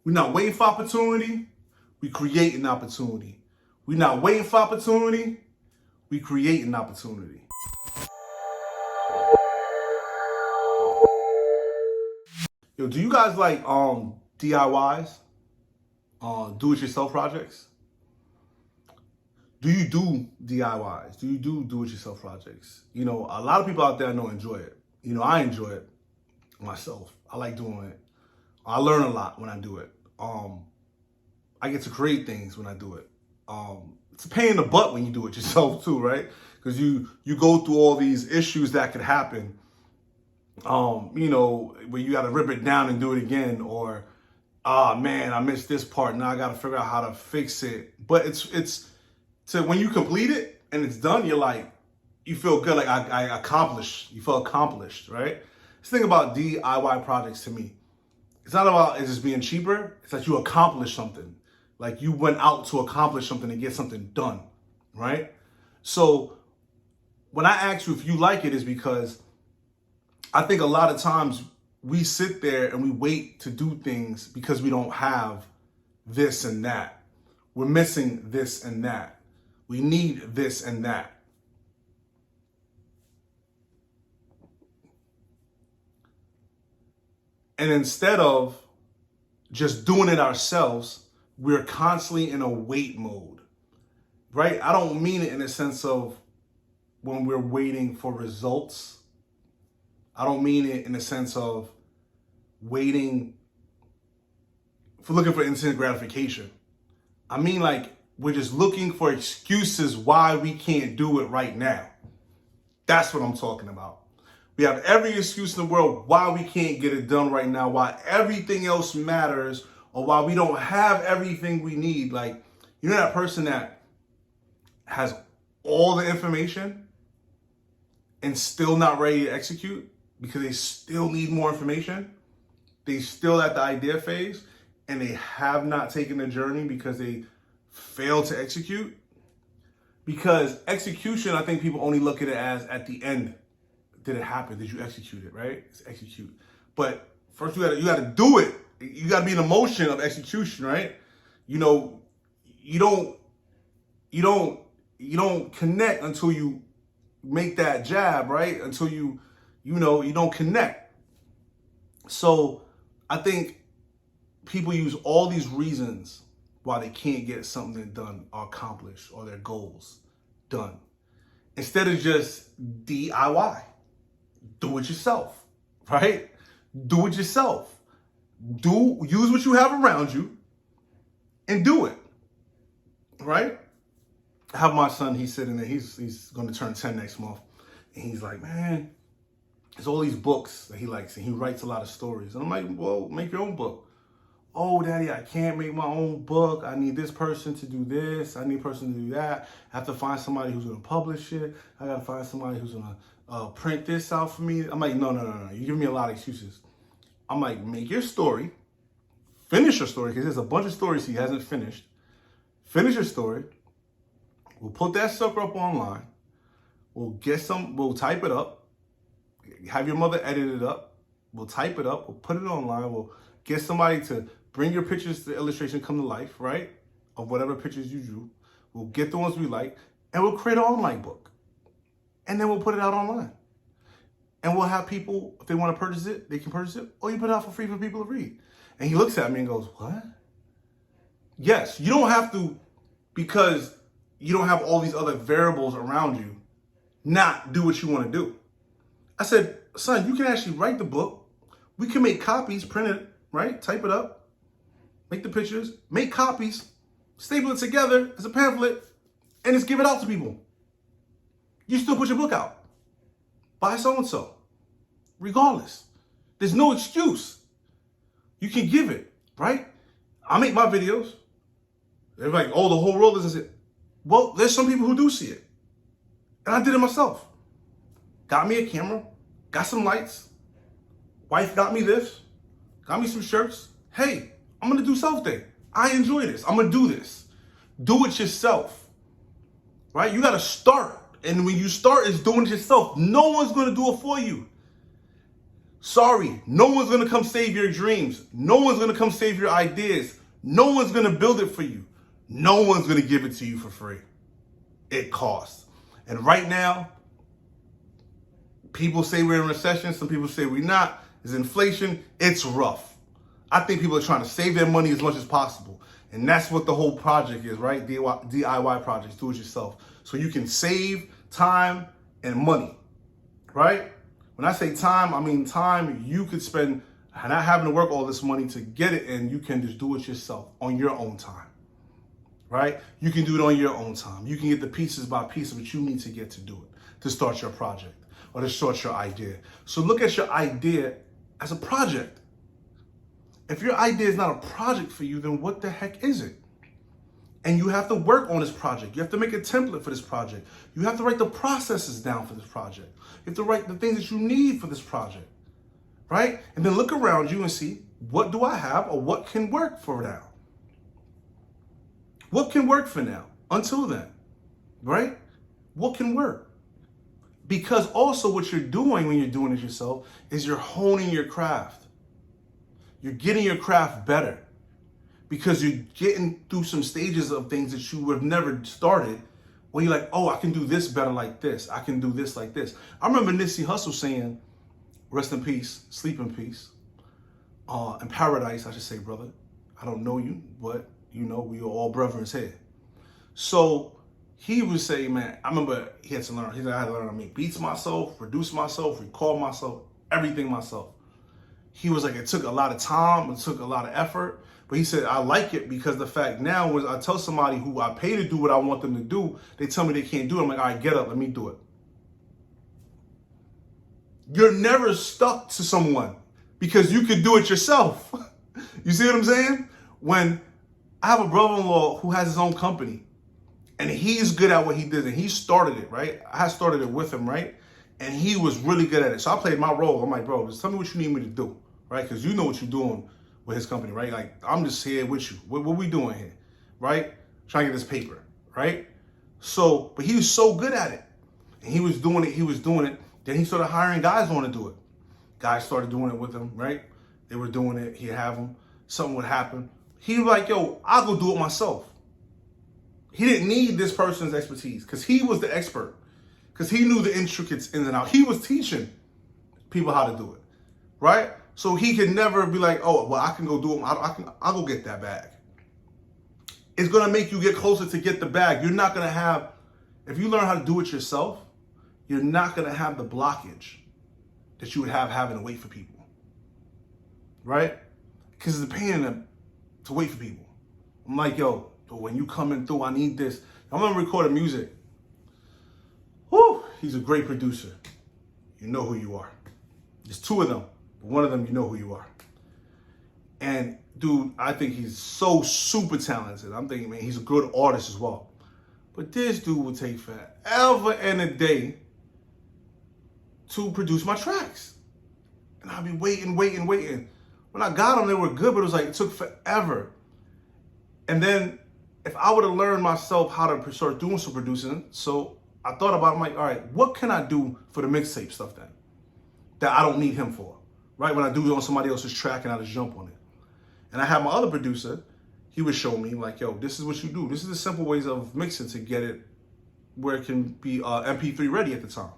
We're not waiting for opportunity. We create an opportunity. We're not waiting for opportunity. We create an opportunity. Yo, do you guys like DIYs? Do-it-yourself projects? Do you do DIYs? Do you do-it-yourself projects? You know, a lot of people out there I know enjoy it. You know, I enjoy it myself. I like doing it. I learn a lot when I do it. I get to create things when I do it. It's a pain in the butt when you do it yourself too, right? Because you go through all these issues that could happen. You know, where you got to rip it down and do it again, or man, I missed this part. Now I got to figure out how to fix it. But it's so when you complete it and it's done, you're like, you feel good. Like I accomplished. You feel accomplished, right? This thing about DIY projects to me, it's not about it just being cheaper. It's that you accomplished something. Like you went out to accomplish something and get something done, right? So when I ask you if you like it, is because I think a lot of times we sit there and we wait to do things because we don't have this and that. We're missing this and that. We need this and that. And instead of just doing it ourselves, we're constantly in a wait mode, right? I don't mean it in the sense of when we're waiting for results. I don't mean it in the sense of waiting for looking for instant gratification. I mean like we're just looking for excuses why we can't do it right now. That's what I'm talking about. We have every excuse in the world why we can't get it done right now, why everything else matters, or why we don't have everything we need. Like, you know that person that has all the information and still not ready to execute because they still need more information? They still at the idea phase and they have not taken the journey because they failed to execute. Because execution, I think people only look at it as at the end. Did it happen? Did you execute it, right? It's execute. But first you gotta do it. You gotta be in the motion of execution, right? You know, you don't connect until you make that jab, right? Until you don't connect. So I think people use all these reasons why they can't get something done or accomplished or their goals done. Instead of just DIY. Do it yourself, right? Do it yourself. Use what you have around you and do it, right? I have my son, he's sitting there, he's going to turn 10 next month. And he's like, man, there's all these books that he likes and he writes a lot of stories. And I'm like, well, make your own book. Oh, Daddy, I can't make my own book. I need this person to do this. I need a person to do that. I have to find somebody who's going to publish it. I got to find somebody who's going to print this out for me. I'm like, no. You give me a lot of excuses. I'm like, make your story. Finish your story, because there's a bunch of stories he hasn't finished. Finish your story. We'll put that sucker up online. We'll type it up. Have your mother edit it up. We'll type it up. We'll put it online. We'll get somebody to bring your pictures to illustration come to life, right? Of whatever pictures you drew. We'll get the ones we like, and we'll create an online book. And then we'll put it out online. And we'll have people, if they want to purchase it, they can purchase it, or you put it out for free for people to read. And he looks at me and goes, what? Yes, you don't have to, because you don't have all these other variables around you, not do what you want to do. I said, son, you can actually write the book. We can make copies, print it, right? Type it up, make the pictures, make copies, staple it together as a pamphlet, and just give it out to people. You still put your book out by so-and-so, regardless. There's no excuse. You can give it, right? I make my videos. They're like, oh, the whole world doesn't see it. Well, there's some people who do see it. And I did it myself. Got me a camera, got some lights. Wife got me this, got me some shirts. Hey, I'm gonna do self-day. I enjoy this. I'm gonna do this. Do it yourself, right? You gotta start. And when you start, it's doing it yourself. No one's gonna do it for you. Sorry, no one's going to come save your dreams. No one's going to come save your ideas. No one's going to build it for you. No one's going to give it to you for free. It costs. And right now, people say we're in recession. Some people say we're not. There's inflation. It's rough. I think people are trying to save their money as much as possible. And that's what the whole project is, right? DIY projects, do it yourself. So you can save time and money, right? When I say time, I mean time you could spend not having to work all this money to get it, and you can just do it yourself on your own time, right? You can do it on your own time. You can get the pieces by piece of what you need to get to do it, to start your project or to start your idea. So look at your idea as a project. If your idea is not a project for you, then what the heck is it? And you have to work on this project. You have to make a template for this project. You have to write the processes down for this project. You have to write the things that you need for this project, right? And then look around you and see, what do I have or what can work for now? What can work for now? Until then, right? What can work? Because also what you're doing when you're doing it yourself is you're honing your craft. You're getting your craft better because you're getting through some stages of things that you would have never started where you're like, oh, I can do this better like this. I can do this like this. I remember Nipsey Hussle saying, rest in peace, sleep in peace, in paradise, I should say, brother. I don't know you, but you know, we are all brothers here. So he would say, man, I remember he had to learn, I had to learn how to make beats myself, produce myself, record myself, everything myself. He was like, it took a lot of time, it took a lot of effort, but he said, I like it because the fact now was I tell somebody who I pay to do what I want them to do, they tell me they can't do it. I'm like, all right, get up, let me do it. You're never stuck to someone because you can do it yourself. You see what I'm saying? When I have a brother-in-law who has his own company and he's good at what he did and he started it, right? I started it with him, right? And he was really good at it. So I played my role. I'm like, bro, just tell me what you need me to do, right? Because you know what you're doing with his company, right? Like, I'm just here with you. What we doing here, right? Trying to get this paper, right? So, but he was so good at it. And he was doing it. Then he started hiring guys on to do it. Guys started doing it with him, right? They were doing it. He'd have them. Something would happen. He was like, yo, I'll go do it myself. He didn't need this person's expertise because he was the expert. Because he knew the intricacies ins and outs. He was teaching people how to do it, right? So he could never be like, oh, well, I can go do it. I'll go get that bag. It's going to make you get closer to get the bag. You're not going to have, if you learn how to do it yourself, you're not going to have the blockage that you would have having to wait for people, right? Because it's a pain in them to wait for people. I'm like, yo, when you coming through, I need this. I'm going to record music. Whew, he's a great producer. You know who you are. There's two of them, but one of them, you know who you are. And dude, I think he's so super talented. I'm thinking, man, he's a good artist as well. But this dude would take forever and a day to produce my tracks. And I'd be waiting. When I got them, they were good, but it was like, it took forever. And then if I would have learned myself how to start doing some producing, so I thought about it, I'm like, all right, what can I do for the mixtape stuff then that I don't need him for, right? When I do it on somebody else's track and I just jump on it. And I have my other producer, he would show me like, yo, this is what you do. This is the simple ways of mixing to get it where it can be MP3 ready at the time.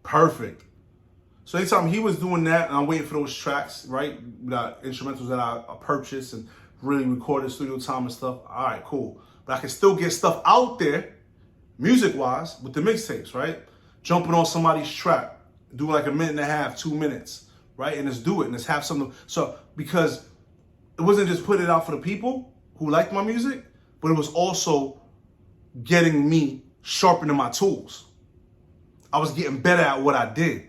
Perfect. So anytime he was doing that and I'm waiting for those tracks, right? The instrumentals that I purchased and really recorded studio time and stuff. All right, cool. But I can still get stuff out there music-wise with the mixtapes, right? Jumping on somebody's track, do like a minute and a half, 2 minutes, right? And let's do it and let's have something. So because it wasn't just putting it out for the people who liked my music, but it was also getting me sharpening my tools. I was getting better at what I did.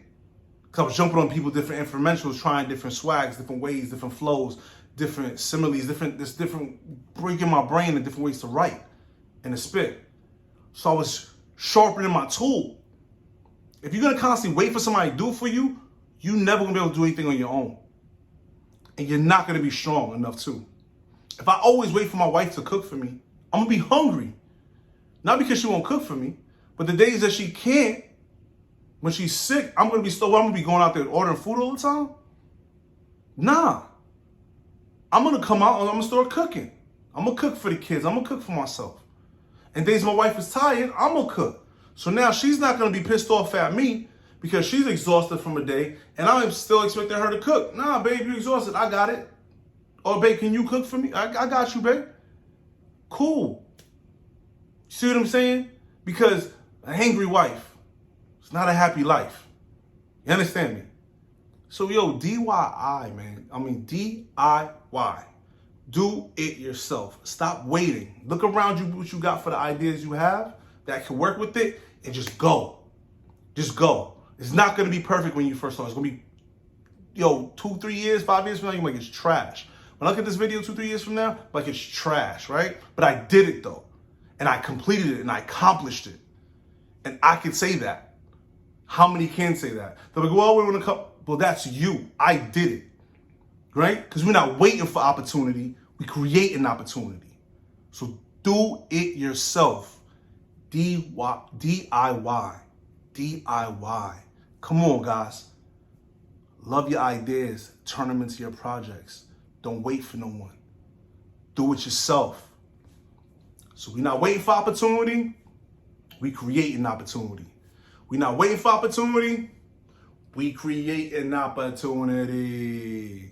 Because I was jumping on people, different instrumentals, trying different swags, different ways, different flows, different similes, different breaking my brain in different ways to write and to spit. So I was sharpening my tool. If you're going to constantly wait for somebody to do it for you, you're never going to be able to do anything on your own. And you're not going to be strong enough too. If I always wait for my wife to cook for me, I'm going to be hungry. Not because she won't cook for me, but the days that she can't, When she's sick, I'm gonna be going out there ordering food all the time? Nah. I'm gonna come out and I'm gonna start cooking. I'm gonna cook for the kids. I'm gonna cook for myself. And days my wife is tired, I'm gonna cook. So now she's not gonna be pissed off at me because she's exhausted from a day and I'm still expecting her to cook. Nah, babe, you're exhausted. I got it. Or, babe, can you cook for me? I got you, babe. Cool. See what I'm saying? Because a hangry wife, it's not a happy life. You understand me? So, yo, DIY, man. I mean, DIY. Do it yourself. Stop waiting. Look around you, what you got for the ideas you have that can work with it, and just go. Just go. It's not going to be perfect when you first start. It's going to be, 2, 3 years, 5 years from now, you're like, it's trash. When I look at this video 2, 3 years from now, like it's trash, right? But I did it, though. And I completed it, and I accomplished it. And I can say that. How many can say that? They're like, well, we want to come. Well, that's you. I did it. Right? Because we're not waiting for opportunity. We create an opportunity. So do it yourself. DIY. DIY. Come on, guys. Love your ideas. Turn them into your projects. Don't wait for no one. Do it yourself. So we're not waiting for opportunity. We create an opportunity. We're not waiting for opportunity. We create an opportunity.